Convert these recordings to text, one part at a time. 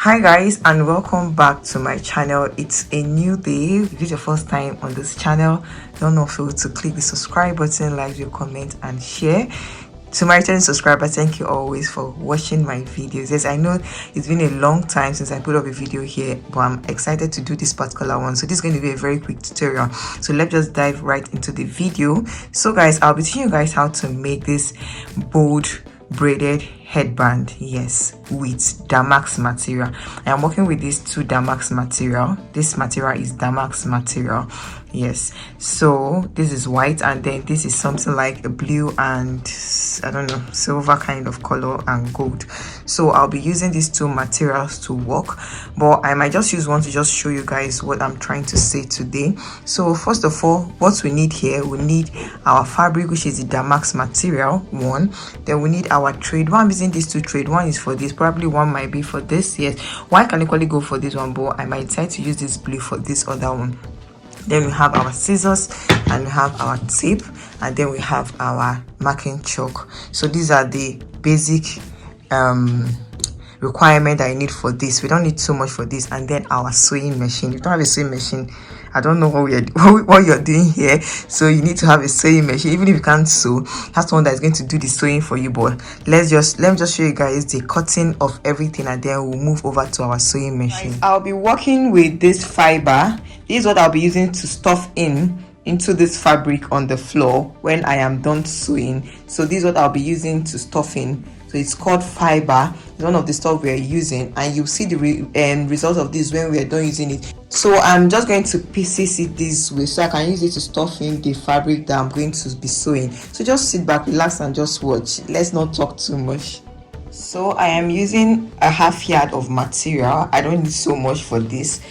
Hi guys, and welcome back to my channel. It's a new day. If this is your first time on this channel, don't forget to click the subscribe button, like your comment and share. To my returning subscribers, thank you always for watching my videos. Yes, I know it's been a long time since I put up a video here, but I'm excited to do this particular one. So this is going to be a very quick tutorial, so let's just dive right into the video. So guys, I'll be teaching you guys how to make this bold braided headband, yes, with damask material. I am working with these two damask material. This material is damask material, yes. So this is white, and then this is something like a blue and I don't know, silver kind of color and gold. So I'll be using these two materials to work, but I might just use one to just show you guys what I'm trying to say today. So first of all, what we need here, we need our fabric, which is the damask material one. Then we need our thread. Why I'm using these two thread, one is for this, probably one might be for this. Yes, one can equally go for this one, but I might decide to use this blue for this other one. Then we have our scissors, and we have our tape, and then we have our marking chalk. So these are the basic requirement that I need for this. We don't need too much for this. And then our sewing machine. If you don't have a sewing machine, I don't know what you're doing here. So you need to have a sewing machine. Even if you can't sew, that's one that's going to do the sewing for you. But let me just show you guys the cutting of everything, and then we'll move over to our sewing machine. I'll be working with this fiber. This is what I'll be using to stuff into this fabric on the floor when I am done sewing. So this is what I'll be using to stuff in. So it's called fiber. It's one of the stuff we are using, and you'll see the result of this when we are done using it. So I'm just going to pieces it this way so I can use it to stuff in the fabric that I'm going to be sewing. So just sit back, relax, and just watch. Let's not talk too much. So I am using a half yard of material. I don't need so much for this,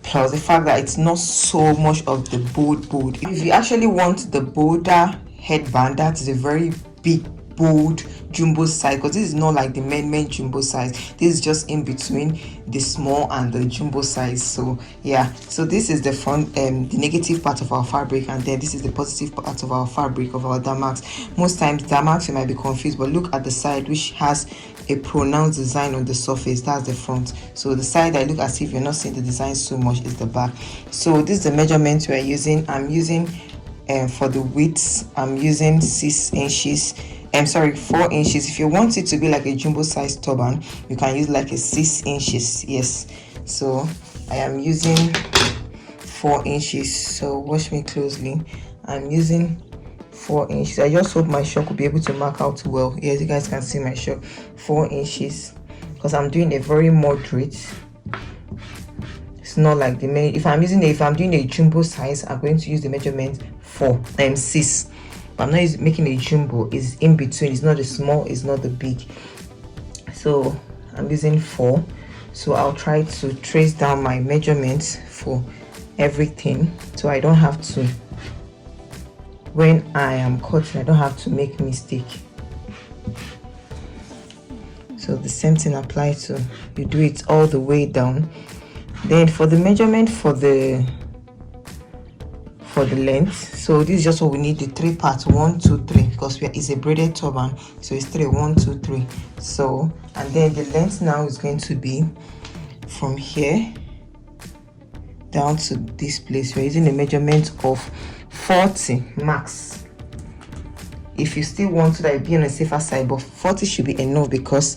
plus the fact that it's not so much of the bold. If you actually want the bolder headband, that's a very big bold jumbo size, because this is not like the main jumbo size. This is just in between the small and the jumbo size. So yeah, so this is the front, the negative part of our fabric, and then this is the positive part of our fabric, of our damask. Most times damask, you might be confused, but look at the side, which has a pronounced design on the surface. That's the front. So the side that look as if you're not seeing the design so much is the back. So this is the measurement we're using. I'm using for the width, I'm using 6 inches. I'm sorry, 4 inches. If you want it to be like a jumbo size turban, you can use like a 6 inches. Yes, so I am using 4 inches. So watch me closely. I'm using 4 inches. I just hope my shock will be able to mark out well. Yes, you guys can see my shock. 4 inches, because I'm doing a very moderate. It's not like the main. If I'm doing a jumbo size, I'm going to use the measurement 4 and 6. But I'm not making a jumbo. It's in between. It's not the small, it's not the big. So I'm using 4. So I'll try to trace down my measurements for everything, so I don't have to, when I am cutting, I don't have to make mistake. So the same thing applies to, you do it all the way down. Then for the measurement for the length, so this is just what we need, the 3 parts, 1 2 3, because it's a braided turban, so it's 3 1 2 3. So, and then the length now is going to be from here down to this place. We're using a measurement of 40 max. If you still want to like be on a safer side, but 40 should be enough, because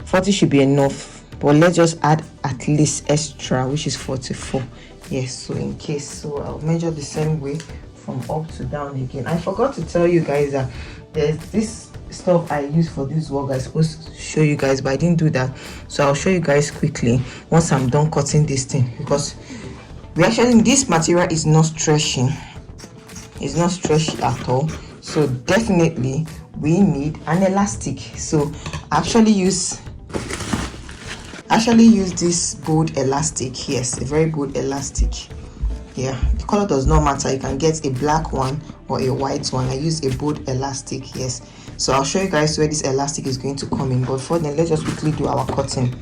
40 should be enough, but let's just add at least extra, which is 44. Yes, so in case, so I'll measure the same way from up to down again. I forgot to tell you guys that there's this stuff I use for this work. I'm supposed to show you guys, but I didn't do that, so I'll show you guys quickly once I'm done cutting this thing, because this material is not stretching. It's not stretchy at all. So definitely we need an elastic. So I actually use this bold elastic. Yes, a very bold elastic. Yeah, the color does not matter. You can get a black one or a white one. I use a bold elastic. Yes, so I'll show you guys where this elastic is going to come in, but before then, let's just quickly do our cutting.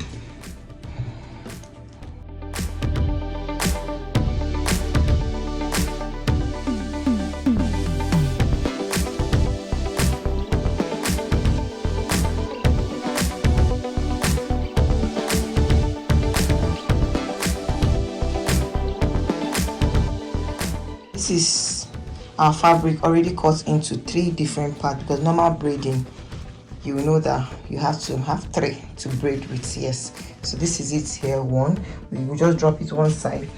this is our fabric already cut into 3 different parts, because normal braiding, you know that you have to have 3 to braid with. Yes, so this is it here. One, we will just drop it one side,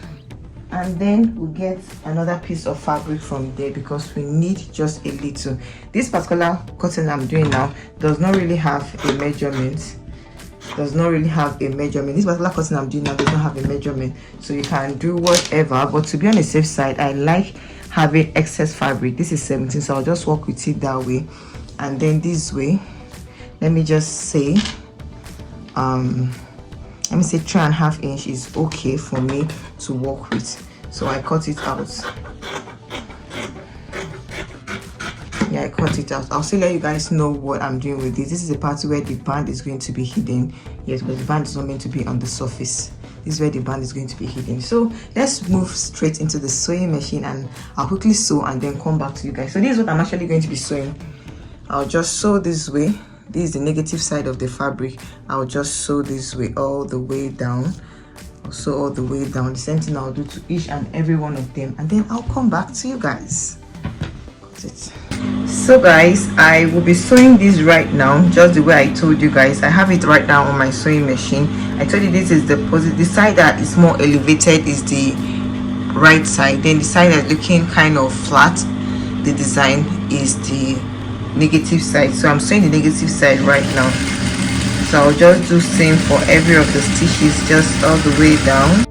and then we get another piece of fabric from there, because we need just a little. This particular cotton I'm doing now does not really have a measurement. This particular cotton I'm doing now does not have a measurement, so you can do whatever. But to be on the safe side, I like having excess fabric. This is 17, so I'll just work with it that way. And then this way, let me just say 3.5 inch is okay for me to work with, so I cut it out. Yeah, I cut it out. I'll still let you guys know what I'm doing with this. This is the part where the band is going to be hidden. Yes, but the band is not meant to be on the surface. This is where the band is going to be hidden. So let's move straight into the sewing machine, and I'll quickly sew and then come back to you guys. So this is what I'm actually going to be sewing. I'll just sew this way. This is the negative side of the fabric. I'll just sew this way all the way down. I'll sew all the way down. The same thing I'll do to each and every one of them, and then I'll come back to you guys. Cut it. So guys, I will be sewing this right now, just the way I told you guys. I have it right now on my sewing machine. I told you this is the side that is more elevated is the right side, then the side that's looking kind of flat, the design, is the negative side. So I'm sewing the negative side right now. So I'll just do same for every of the stitches, just all the way down.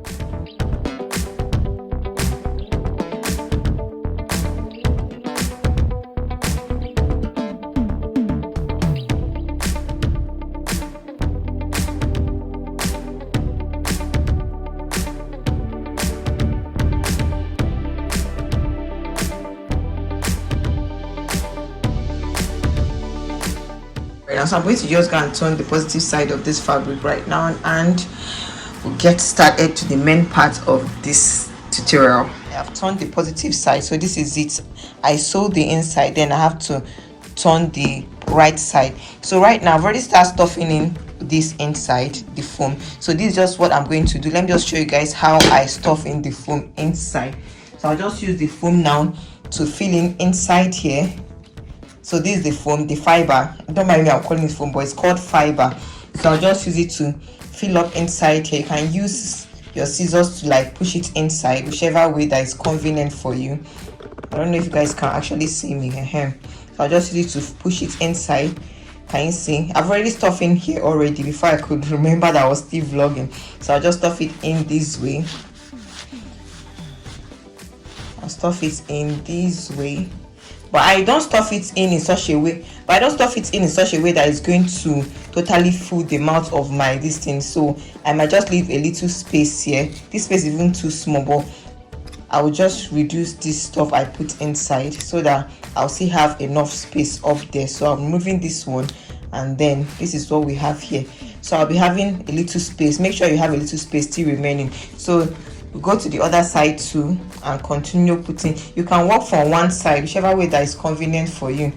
So I'm going to just go and turn the positive side of this fabric right now, and we'll get started to the main part of this tutorial. I have turned the positive side, so this is it. I sew the inside, then I have to turn the right side. So right now I've already started stuffing in this inside, the foam. So this is just what I'm going to do. Let me just show you guys how I stuff in the foam inside. So I'll just use the foam now to fill in inside here. So this is the foam, the fiber. Don't mind me, I'm calling it foam, but it's called fiber. So I'll just use it to fill up inside here. You can use your scissors to like push it inside, whichever way that is convenient for you. I don't know if you guys can actually see me. So I'll just use it to push it inside. Can you see? I've already stuffed in here already before I could remember that I was still vlogging. So I'll just stuff it in this way. I'll stuff it in this way. But I don't stuff it in such a way. That is going to totally fill the mouth of my this thing. So I might just leave a little space here. This space is even too small, but I will just reduce this stuff I put inside so that I'll still have enough space up there. So I'm removing this one, and then this is what we have here. So I'll be having a little space. Make sure you have a little space still remaining. So we go to the other side too and continue putting. You can work from one side, whichever way that is convenient for you.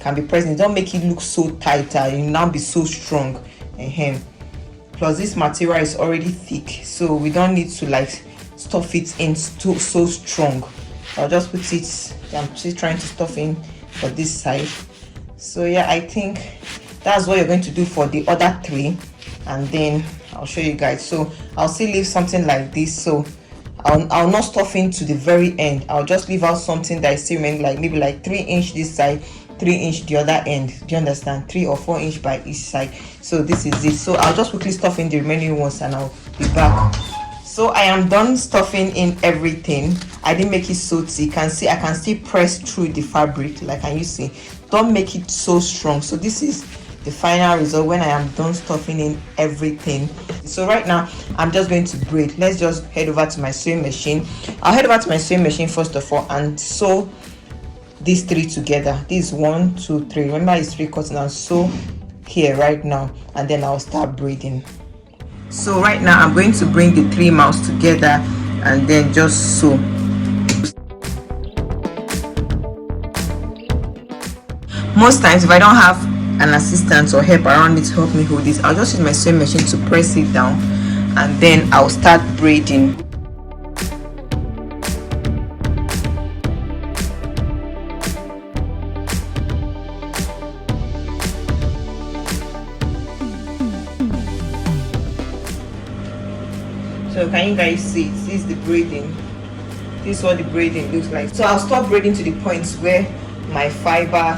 Can be pressing. Don't make it look so tighter. You now be so strong. Plus this material is already thick, so we don't need to like stuff it in so strong. I'll just put it. I'm still trying to stuff in for this side. So yeah, I think that's what you're going to do for the other 3, and then I'll show you guys. So I'll still leave something like this. So I'll not stuff in to the very end. I'll just leave out something that is still remaining, like maybe like 3 inch this side, 3 inch the other end. Do you understand? 3 or 4 inch by each side. So this is it. So I'll just quickly stuff in the remaining ones, and I'll be back. So I am done stuffing in everything. I didn't make it so thick. You can see I can still press through the fabric, like can you see? Don't make it so strong. So this is the final result when I am done stuffing in everything. So right now I'm just going to braid. Let's just head over to my sewing machine. I'll head over to my sewing machine first of all and sew these 3 together. This is 1, 2, 3. Remember it's 3 cuts, and I'll sew here right now, and then I'll start braiding. So right now I'm going to bring the 3 mouths together and then just sew. Most times if I don't have an assistant or help around it to help me hold this, I'll just use my sewing machine to press it down, and then I'll start braiding. So can you guys see? This is the braiding. This is what the braiding looks like. So I'll stop braiding to the points where my fiber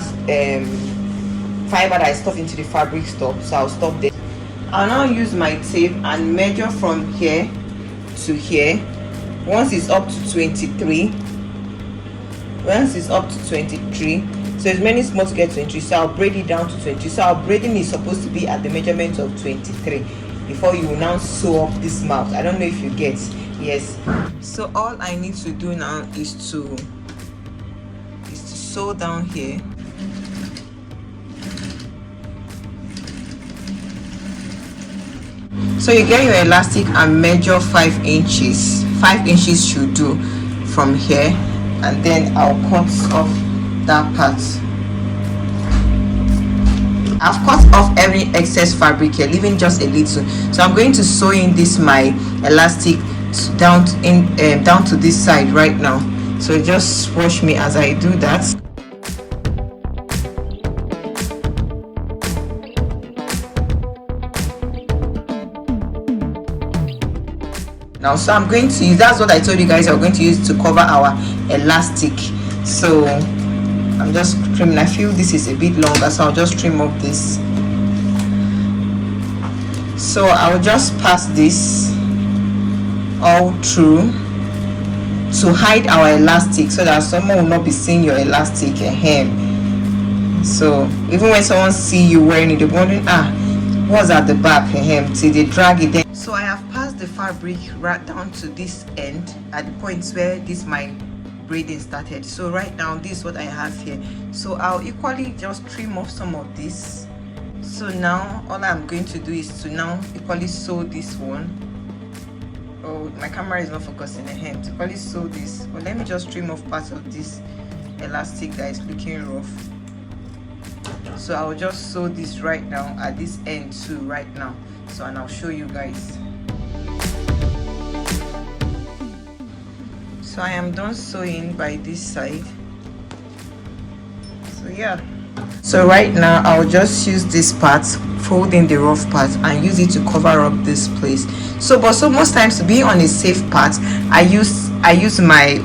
that I stuffed into the fabric stops. So I'll stop there. I'll now use my tape and measure from here to here. Once it's up to 23, so it's many small to get 23, so I'll braid it down to 20. So our braiding is supposed to be at the measurement of 23 before you will now sew up this mouth. I don't know if you get. Yes, so all I need to do now is to sew down here. So you get your elastic and measure 5 inches. 5 inches should do from here, and then I'll cut off that part. I've cut off every excess fabric here, leaving just a little. So I'm going to sew in this my elastic down to this side right now. So just watch me as I do that. Now, so I'm going to use, that's what I told you guys I'm going to use to cover our elastic. So I'm just trimming. I feel this is a bit longer, so I'll just trim up this. So I'll just pass this all through to hide our elastic, so that someone will not be seeing your elastic hem. So even when someone see you wearing it, they're wondering, what's at the back hem, till they drag it in. So I have passed the fabric right down to this end at the points where this my braiding started. So right now this is what I have here. So I'll equally just trim off some of this. So now all I'm going to do is to now equally sew this one. Oh, my camera is not focusing the hem. To equally sew this, but let me just trim off part of this elastic that is looking rough. So I'll just sew this right now at this end too right now. So, and I'll show you guys. So I am done sewing by this side. So yeah, so right now I'll just use this part, fold in the rough part, and use it to cover up this place. So most times, to be on a safe part, I use my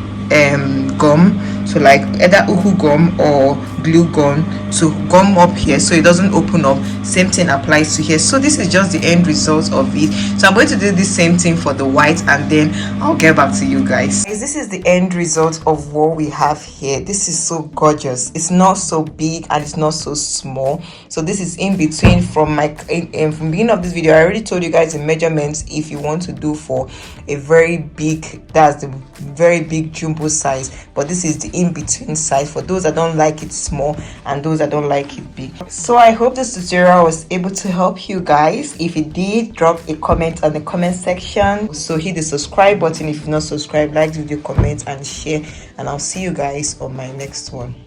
gum, to like either uhu gum or glue gum, to gum up here so it doesn't open up. Same thing applies to here. So this is just the end result of it. So I'm going to do the same thing for the white, and then I'll get back to you guys. This is the end result of what we have here. This is so gorgeous. It's not so big and it's not so small. So this is in between. From from beginning of this video, I already told you guys the measurements if you want to do for a very big, that's the very big jumbo size, but this is the in-between size for those that don't like it small and those that don't like it big. So I hope this tutorial was able to help you guys. If it did, drop a comment on the comment section. So hit the subscribe button if you're not subscribed, like the video, comment and share, and I'll see you guys on my next one.